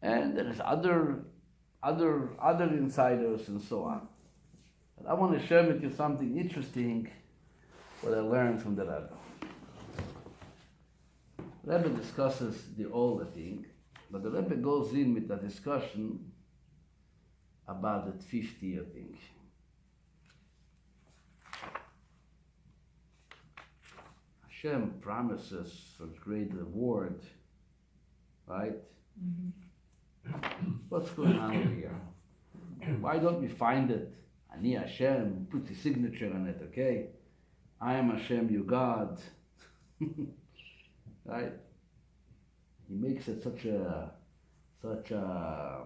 And there is other insiders and so on. But I want to share with you something interesting, what I learned from the Rabbi. The Rebbe discusses the older thing, but the Rebbe goes in with a discussion about the 50-year thing. Hashem promises such great reward, right? What's going on over here? Why don't we find it? Ani Hashem, put the signature on it, okay? I am Hashem, your God. Right? He makes it such a such an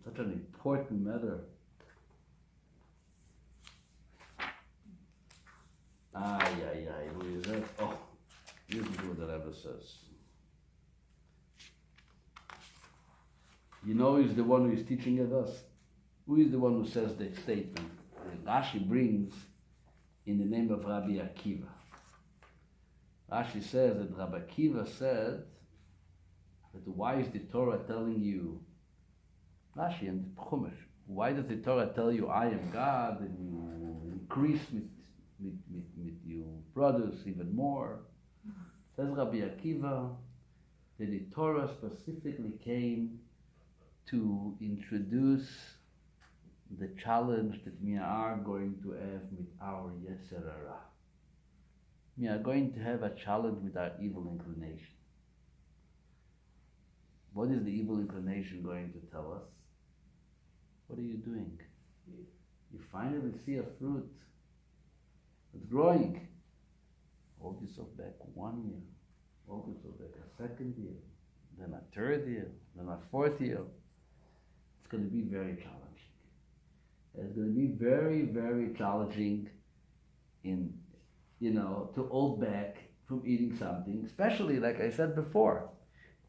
important matter. Who is that? Oh, this is what the Rebbe says. You know who's the one who is teaching it us? Who is the one who says the statement? Rashi brings in the name of Rabbi Akiva. Rashi says that Rabbi Akiva said that why is the Torah telling you, Rashi and Chumash, why does the Torah tell you I am God and you increase with your brothers even more? Says Rabbi Akiva that the Torah specifically came to introduce the challenge that we are going to have with our Yetzer Hara. We are going to have a challenge with our evil inclination. What is the evil inclination going to tell us? What are you doing? You finally see a fruit that's growing. Hold yourself back 1 year. Hold yourself back a second year. Then a third year. Then a fourth year. It's going to be very challenging. It's going to be very, very challenging to hold back from eating something, especially, like I said before,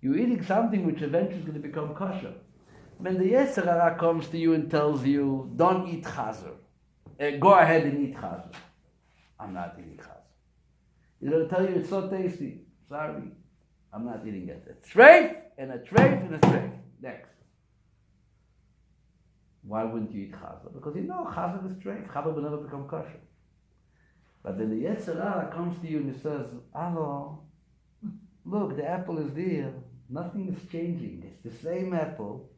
you're eating something which eventually is going to become kosher. When the Yetzer Hara comes to you and tells you, don't eat chazer, go ahead and eat chazer. I'm not eating chazer. He's going to tell you it's so tasty. Sorry, I'm not eating it. A treif and a treif and a treif. Next. Why wouldn't you eat chazer? Because you know chazer is treif. Chazer will never become kosher. But then the Yetzer Hara comes to you and he says, hello, look, the apple is there. Nothing is changing. It's the same apple.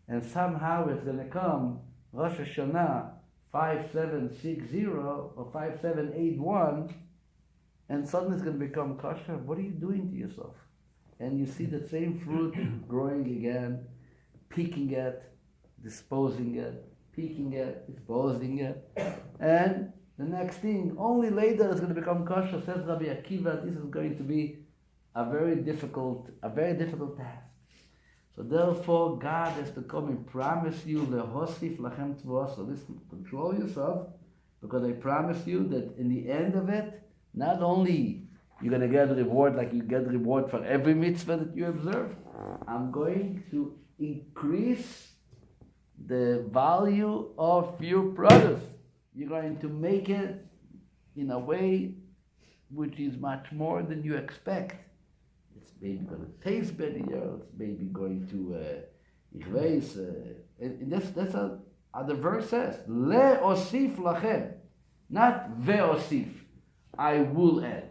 And somehow it's going to come Rosh Hashanah 5760 or 5781 and suddenly it's going to become kosher. What are you doing to yourself? And you see the same fruit growing again, picking it, disposing it, picking it, disposing it. And the next thing, only later it's going to become kosher, says Rabbi Akiva. This is going to be a very difficult task. So therefore, God has to come and promise you, lehosif lachem tvasa. Listen, control yourself, because I promise you that in the end of it, not only you're going to get a reward like you get a reward for every mitzvah that you observe, I'm going to increase the value of your product. You're going to make it in a way which is much more than you expect. It's maybe going to taste better, it's maybe going to erase. And that's how the verse says. Le'osif lachem, not ve'osif. I will add.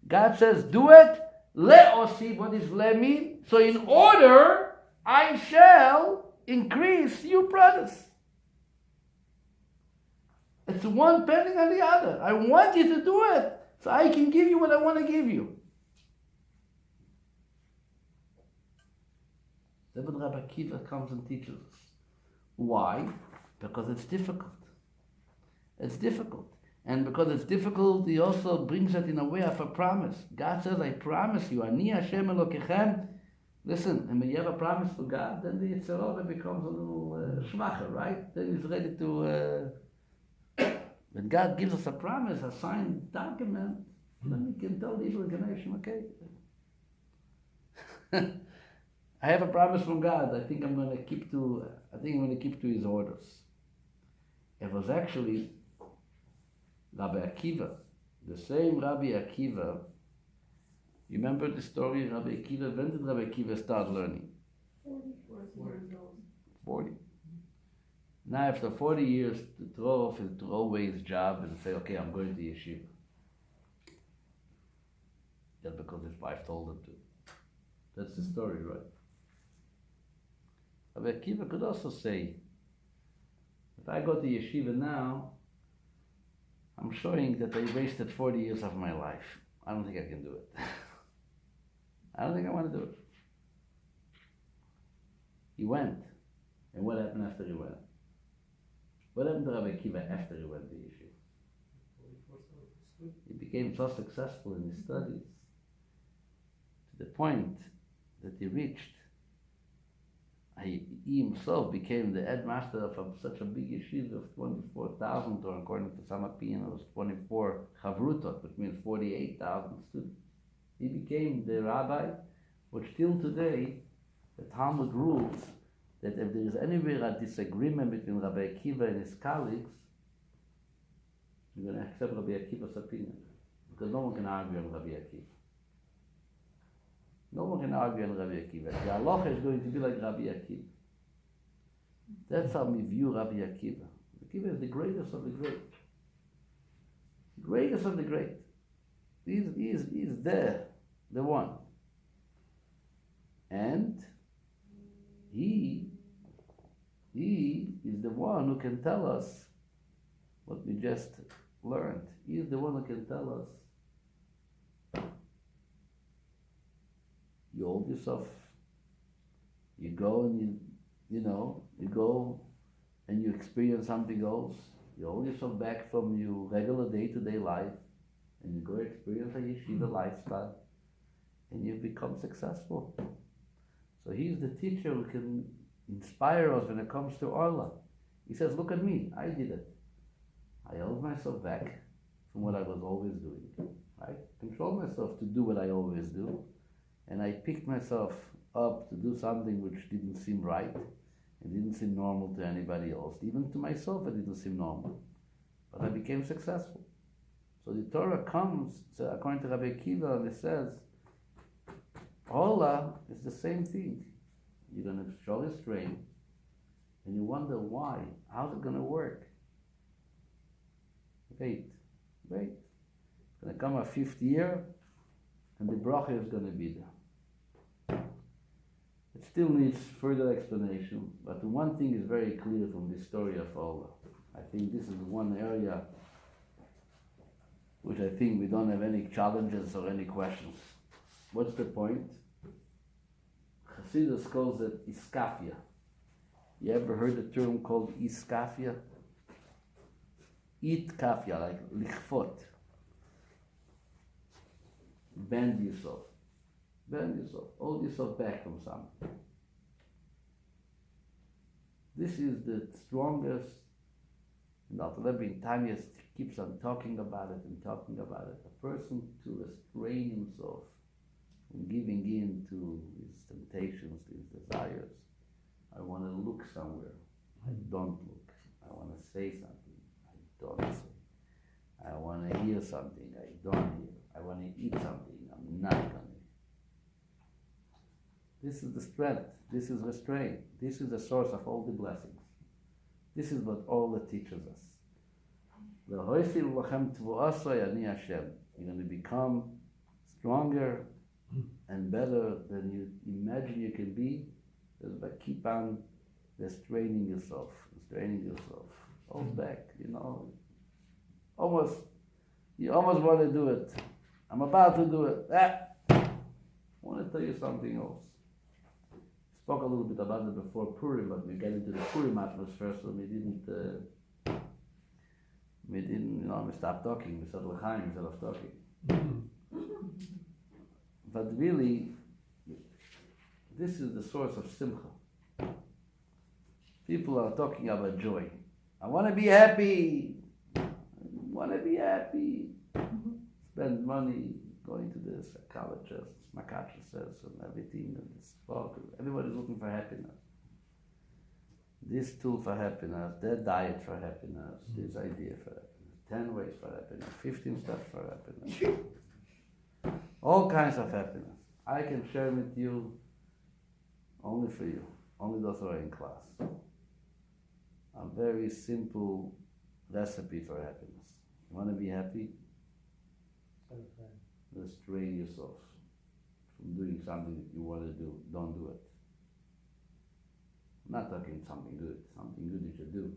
God says, do it. Le'osif, what does le mean? So in order, I shall increase your products. It's one depending on the other. I want you to do it so I can give you what I want to give you. That's what Rabbi Akiva comes and teaches us. Why? Because it's difficult. It's difficult. And because it's difficult, he also brings it in a way of a promise. God says, I promise you, Ani Hashem Elokechem. Listen, and when you have a promise for God, then the Yetzer Hara becomes a little schwacher, right? Then he's ready to... when God gives us a promise, a signed document, then we can tell the evil inclination, okay, I have a promise from God. I think I'm going to keep to His orders. It was actually Rabbi Akiva, the same Rabbi Akiva, You remember the story of Rabbi Akiva? When did Rabbi Akiva start learning? 40 years old. 40. Now after 40 years to throw off his throwaway his job and say, okay, I'm going to yeshiva. Just because his wife told him to. That's the story, right? Rabbi Akiva could also say, if I go to yeshiva now, I'm showing that I wasted 40 years of my life. I don't think I can do it. I don't think I want to do it. He went. And what happened after he went? What happened to Rabbi Akiva after he went to yeshiva? He became so successful in his studies to the point that he reached. He himself became the headmaster of such a big yeshiva of 24,000, or according to some opinion, it was 24 chavrutot, which means 48,000 students. He became the rabbi, which till today, the Talmud rules that if there is anywhere a disagreement between Rabbi Akiva and his colleagues, you're going to accept Rabbi Akiva's opinion, because no one can argue on Rabbi Akiva. No one can argue on Rabbi Akiva. The halacha is going to be like Rabbi Akiva. That's how we view Rabbi Akiva. Rabbi Akiva is the greatest of the great. Greatest of the great. He's there, the one. And he is the one who can tell us what we just learned. He is the one who can tell us, you hold yourself, you go and you go and you experience something else, you hold yourself back from your regular day-to-day life, and you go experience a yeshiva lifestyle, and you become successful. So he's the teacher who can inspire us when it comes to Orla. He says, look at me, I did it. I held myself back from what I was always doing. I controlled myself to do what I always do. And I picked myself up to do something which didn't seem right. It didn't seem normal to anybody else. Even to myself, it didn't seem normal. But I became successful. So the Torah comes, according to Rabbi Akiva, and it says, Orla is the same thing. You're going to show restraint, and you wonder why. How's it going to work? Wait. It's going to come a 5th year, and the bracha is going to be there. It still needs further explanation, but the one thing is very clear from the story of Orla. I think this is one area which I think we don't have any challenges or any questions. What's the point? Chassidus calls it iskafia. You ever heard the term called iskafia? Eat kafia, like lichfot. Bend yourself. Hold yourself back from something. This is the strongest, and Dr. Rabbi Tanya keeps on talking about it. A person to restrain himself from giving in to his temptations, his desires. I want to look somewhere. I don't look. I want to say something. I don't say. I want to hear something. I don't hear. I want to eat something. I'm not going to. This is the strength. This is restraint. This is the source of all the blessings. This is what all it teaches us. You're going to become stronger and better than you imagine you can be, just by keep on restraining yourself. Hold back, you almost want to do it. I'm about to do it. I want to tell you something else. Spoke a little bit about it before Purim, but we get into the Purim atmosphere, so we stopped talking. We said l'chaim instead of talking. But really, this is the source of simcha. People are talking about joy. I want to be happy. Spend money going to this colleges, makatras, and everything, and this talk. Everybody's looking for happiness. This tool for happiness, that diet for happiness, this idea for happiness, 10 ways for happiness, 15 steps for happiness. All kinds of happiness. I can share with you only for you. Only those who are in class. A very simple recipe for happiness. You want to be happy? Restrain yourself from doing something that you want to do. Don't do it. I'm not talking something good. Something good you should do.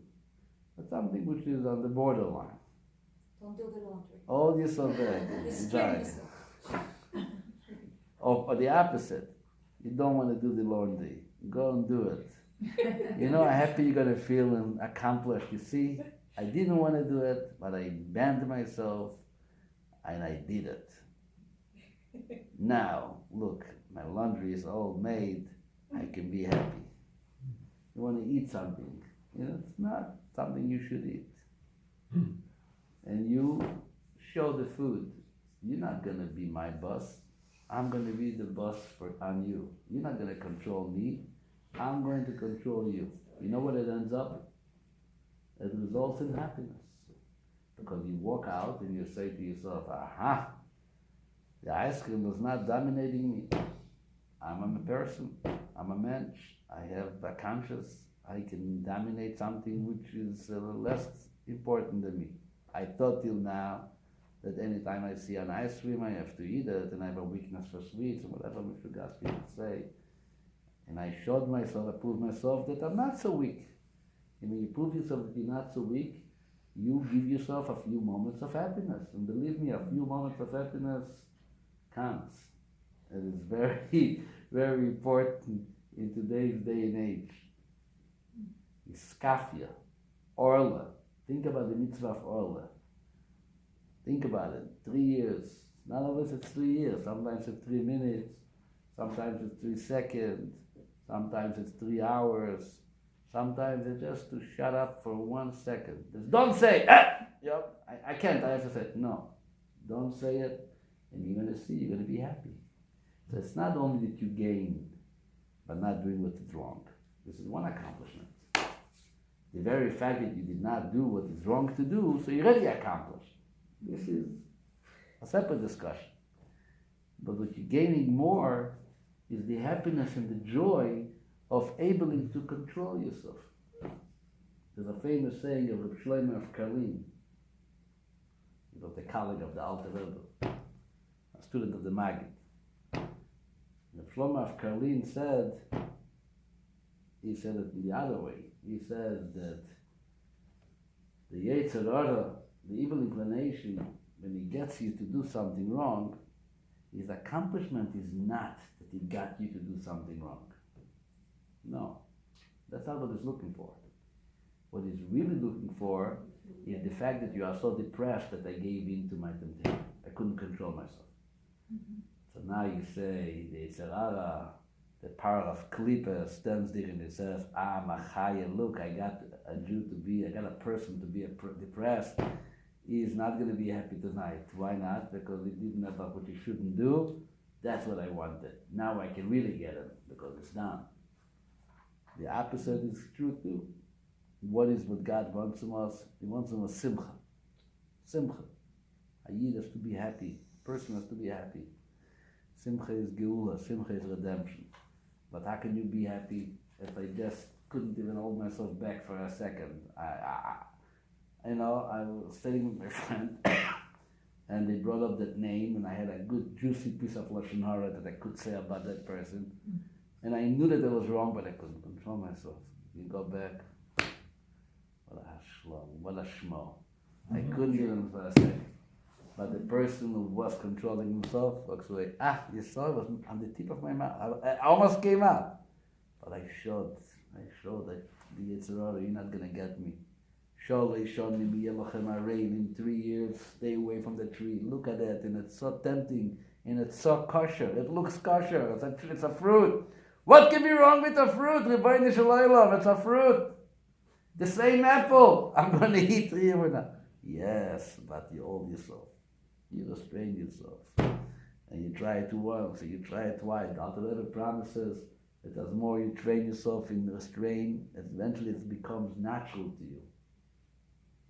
But something which is on the borderline. Don't do the laundry. Hold yourself back. Restrain yourself. Or the opposite. You don't want to do the laundry. Go and do it. You know how happy you're going to feel and accomplished. You see, I didn't want to do it, but I banned myself and I did it. Now, look, my laundry is all made. I can be happy. You want to eat something. You know, it's not something you should eat. And you show the food. You're not going to be my boss. I'm going to be the boss on you. You're not going to control me. I'm going to control you. You know what it ends up? It results in happiness. Because you walk out and you say to yourself, aha, the ice cream is not dominating me. I'm a person. I'm a mensch. I have a conscience. I can dominate something which is less important than me. I thought till now that anytime I see an ice cream, I have to eat it, and I have a weakness for sweets, and whatever Mr. Gas people say. And I showed myself, I proved myself that I'm not so weak. And when you prove yourself that you're not so weak, you give yourself a few moments of happiness. And believe me, a few moments of happiness counts. It is very, very important in today's day and age. Iskafia, Orla. Think about the mitzvah of Orla. Think about it. 3 years. None of us it's 3 years. Sometimes it's 3 minutes. Sometimes it's 3 seconds. Sometimes it's 3 hours. Sometimes it's just to shut up for 1 second. Just don't say, yep, I can't. I have to say it. No. Don't say it. And you're going to see, you're going to be happy. So it's not only that you gain, but not doing what is wrong. This is one accomplishment. The very fact that you did not do what is wrong to do, so you already accomplished. This is a separate discussion. But what you're gaining more is the happiness and the joy of able to control yourself. There's a famous saying of Rabbi Shlomo of Karlin. He was a colleague of the Alter Rebbe, a student of the Maggid. Rabbi Shlomo of Karlin said, he said it in the other way. He said that the Yetzer Hara, the evil inclination, when he gets you to do something wrong, his accomplishment is not that he got you to do something wrong. No, that's not what he's looking for. What he's really looking for is the fact that you are so depressed that I gave in to my temptation. I couldn't control myself. Mm-hmm. So now you say, the Yetzer Hara, the power of Klippa stands there and it says, Machaya, look, I got a person to be depressed. He is not going to be happy tonight. Why not? Because he didn't know what he shouldn't do. That's what I wanted. Now I can really get him because it's done. The opposite is true too. What is what God wants from us? He wants from us simcha. Simcha. A yid has to be happy. A person has to be happy. Simcha is geula. Simcha is redemption. But how can you be happy if I just couldn't even hold myself back for a second? I was sitting with my friend, and they brought up that name, and I had a good juicy piece of lashon hara that I could say about that person, and I knew that it was wrong, but I couldn't control myself. You go back, what a shlom, what a shmo. I couldn't even for a second. But the person who was controlling himself walks away. You saw it was on the tip of my mouth. I almost came out. But I showed that the Yetzer Hara, you're not going to get me. In 3 years, stay away from the tree. Look at it, and it's so tempting, and it's so kosher. It looks kosher. It's a fruit. What can be wrong with a fruit? Rebbeinu Shalom, it's a fruit. The same apple. I'm going to eat 3 years now. Yes, but you hold yourself. You restrain yourself. And you try it once, and you try it twice. The Alter Rebbe promises that as more you train yourself in restraint, eventually it becomes natural to you.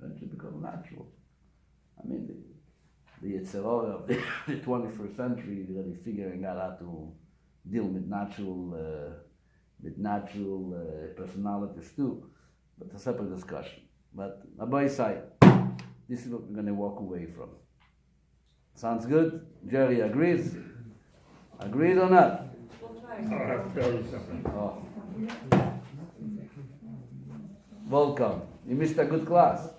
Eventually it becomes natural. I mean, the Yetzer Hara of the 21st century, really figuring out how to deal with natural personalities too. But a separate discussion. But Rabbi side, this is what we're going to walk away from. Sounds good? Jerry agrees? Agreed or not? We'll try. Oh. Welcome. You missed a good class.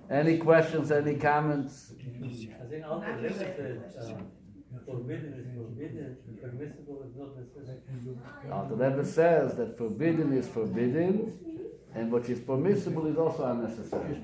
Any questions, any comments? I think all the limits forbidden is forbidden, permissible is not necessary. The Rebbe says that forbidden is forbidden, and what is permissible is also unnecessary.